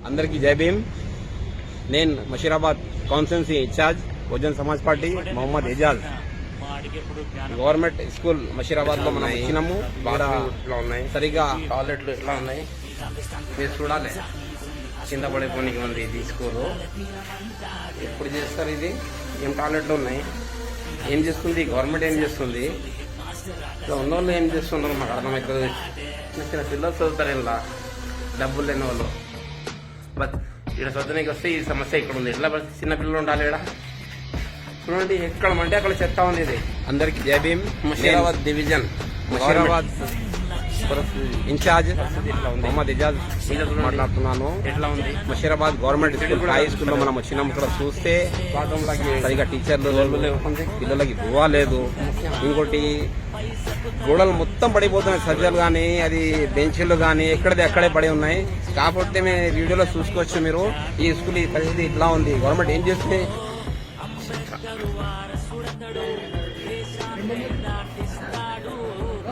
అందరికీ జై భీమ్. నేను Musheerabad constituency incharge Bahujan Samaj Party Mohammed Ejaz. Government school Musheerabad లో మనం ఇచ్చినాము. బాగా ఉన్నాయి, సరిగా టాయిలెట్లు ఎట్లా ఉన్నాయి మీరు చూడాలి. కింద పడిపోనికి ఉంది ఇది స్కూలు. ఎప్పుడు చేస్తారు ఇది? ఏం టాయిలెట్లు ఉన్నాయి, ఏం చేస్తుంది గవర్నమెంట్, ఏం చేస్తుంది, ఉన్నోళ్ళు ఏం చేస్తున్నారు మాకు అర్థమవుతుంది. చిన్న పిల్లలు చదువుతారు, ఇలా డబ్బులు లేని వాళ్ళు. బట్ ఇక్కడ చదువునికి వస్తే ఈ సమస్య ఇక్కడ ఉంది. ఎట్లా చిన్న పిల్లలు ఉండాలి ఇక్కడ. చూడండి ఎక్కడ అంటే అక్కడ చెత్త ఉంది. ఇది అందరికి జై భీమ్. మషీరాబాద్ డివిజన్ మషీరాబాద్ ఇన్ఛార్జ్ మొహమ్మద్ ఎజాజ్ మాట్లాడుతున్నాను. ఎట్లా ఉంది మషీరాబాద్ గవర్నమెంట్ స్కూల్, హై స్కూల్లో మనం వచ్చినాం. ఇక్కడ చూస్తే సరిగా టీచర్లు పిల్లలకి గువా లేదు. ఇంకోటి గోడలు మొత్తం పడిపోతున్నాయి, సజ్జలు కానీ అది బెంచీలు కానీ ఎక్కడిది అక్కడే పడి ఉన్నాయి. కాకపోతే మేము వీడియోలో చూసుకోవచ్చు మీరు. ఈ స్కూల్ ఈ పరిస్థితి ఇట్లా ఉంది. గవర్నమెంట్ ఏం చేస్తుంది?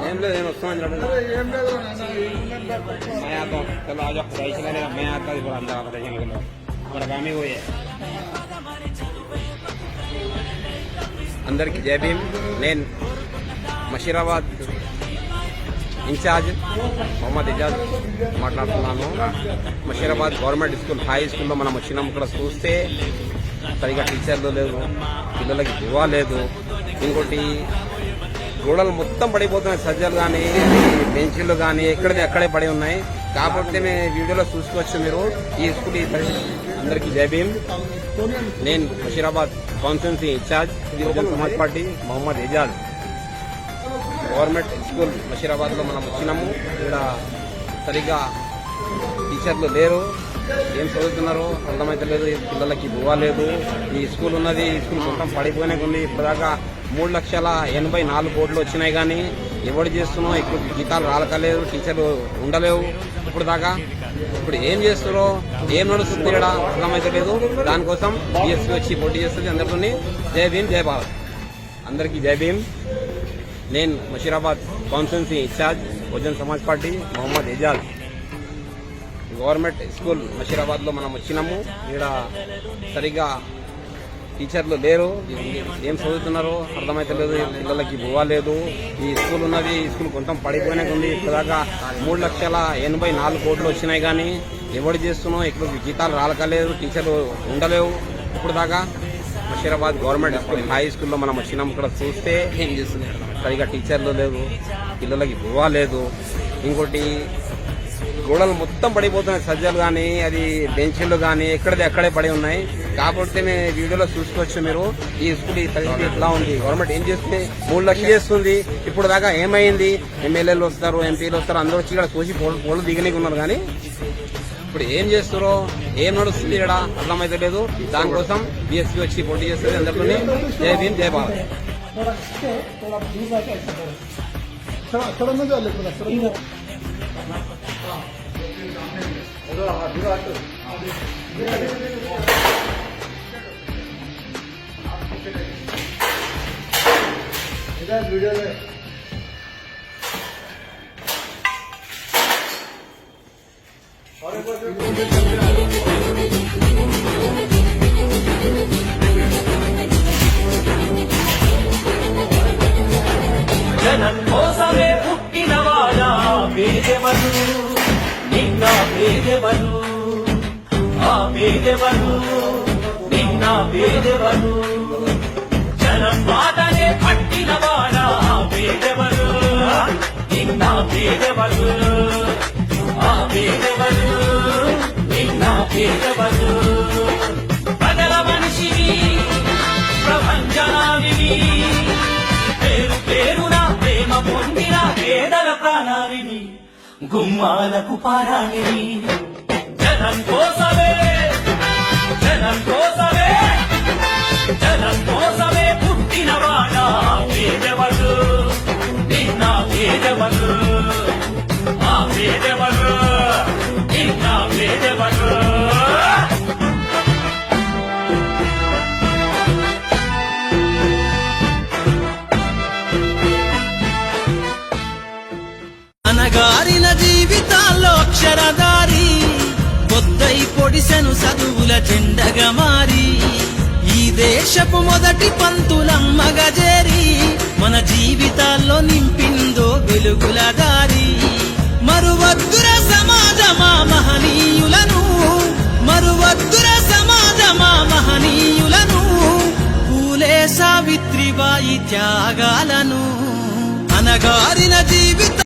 ఏం లేదు, నేను వస్తున్నాను చూడండి. అందరికి జై భీమ్. నేను మషీరాబాద్ ఇన్ఛార్జ్ మొహమ్మద్ ఎజాజ్ మాట్లాడుతున్నాను. మషీరాబాద్ గవర్నమెంట్ స్కూల్, హై స్కూల్లో మనం వచ్చినాం. ఇక్కడ చూస్తే సరిగా టీచర్లు లేదు, పిల్లలకి గువా లేదు. ఇంకోటి గోడలు మొత్తం పడిపోతున్నాయి, సజ్జలు కానీ బెంచీలు కానీ ఎక్కడిది అక్కడే పడి ఉన్నాయి. కాకపోతే మేము వీడియోలో చూసుకోవచ్చు మీరు. ఈ స్కూల్ ఈ పరిస్థితి. అందరికీ జై భీమ్. నేను Musheerabad constituency incharge Bahujan Samaj Party Mohammed Ejaz. Government school Musheerabad లో మనం వచ్చినాము. ఇక్కడ సరిగ్గా టీచర్లు లేరు, ఏం చదువుతున్నారో అర్థమైతలేదు. పిల్లలకి గువా లేదు. ఈ స్కూల్ ఉన్నది, ఈ స్కూల్ మొత్తం పడిపోయినాక ఉంది. ఇప్పటిదాకా 3,84,00,000 కోట్లు వచ్చినాయి, కానీ ఎవరు చేస్తున్నారో ఇప్పుడు జీతాలు రాలకలేదు, టీచర్లు ఉండలేవు. ఇప్పుడు దాకా ఇప్పుడు ఏం చేస్తున్నారో, ఏం నడుస్తుంది ఇక్కడ అర్థమైతలేదు. దానికోసం బీఎస్పీ వచ్చి పోటీ చేస్తుంది. అందరితో జై భీమ్, జై భారత్. అందరికీ జై భీమ్. నేను Musheerabad constituency incharge Bahujan Samaj Party Mohammed Ejaz. Government school Musheerabad లో మనం వచ్చినాము. ఇక్కడ సరిగా టీచర్లు లేరు, ఏం చదువుతున్నారో అర్థమైతలేదు. పిల్లలకి గువా లేదు. ఈ స్కూల్ ఉన్నది, ఈ స్కూల్ కొంచెం పడిపోయినాక ఉంది. ఇప్పటిదాకా 3,84,00,000 కోట్లు వచ్చినాయి, కానీ ఎవరు చేస్తున్నారో ఇప్పుడు జీతాలు రాలకలేదు, టీచర్లు ఉండలేవు. ఇప్పుడు దాకా మషీరాబాద్ గవర్నమెంట్ స్కూల్, హై స్కూల్లో మనం వచ్చినాం. ఇక్కడ చూస్తే ఏం చేస్తుంది? సరిగా టీచర్లు లేదు, పిల్లలకి గువా లేదు. ఇంకోటి గోడలు మొత్తం పడిపోతున్నాయి, సజ్జలు కానీ అది బెంచీలు కానీ ఎక్కడిది అక్కడే పడి ఉన్నాయి. కాకపోతే మేము వీడియోలో చూసుకోవచ్చు మీరు. ఈ స్కూల్ ఈ పరిస్థితి ఇట్లా ఉంది. గవర్నమెంట్ ఏం చేస్తుంది? 3 లక్షలు చేస్తుంది. ఇప్పుడు దాకా ఏమైంది? ఎమ్మెల్యేలు వస్తారు, ఎంపీలు వస్తారు, అందరూ వచ్చి ఇక్కడ చూసి పోలు దిగనీకి ఉన్నారు, కానీ ఇప్పుడు ఏం చేస్తారో, ఏం నడుస్తుంది ఇక్కడ అర్థమైతే లేదు. దానికోసం బీఎస్పీ వచ్చి పోటీ చేస్తుంది. అందరితో జై భీమ్, జై భారత్. జనం కోసమే పుట్టినవాడా పేదెవరు, నిన్న పేదెవరు, ఆ పేదెవరు, నిన్న పేదెవరు. జనం మాటనే పట్టినవాడా పేదెవరు, నిన్న పేదెవరు, ఆ పేదెవరు, నిన్న పేదెవరు. ప్రజల మనిషిని, ప్రభంజనానివి, పేరు పేరున ప్రేమ పొందిన పేదల ప్రాణానివి, గుమ్మాలకు పారాణివి. జనం కోసమే, జనం కోసమే, జనం కోసమే పుట్టినవాడా పేదెవరు, నిన్న పేదెవరు, ఆ పేదెవరు, నిన్న పేదెవరు. అనగారిన జీవితాల్లో అక్షరదారి, కొత్త కై పొడిసెను చదువుల జెండగా మారి ఈ దేశపు మొదటి పంతులమ్మగా చేరి మన జీవితాల్లో నింపిందో వెలుగుల దారి మరువద్దుర సమాజమా మహనీయులను మరువద్దుర సమాజమా మహనీయులను పూలే సావిత్రిబాయి త్యాగాలను అనగారిన జీవిత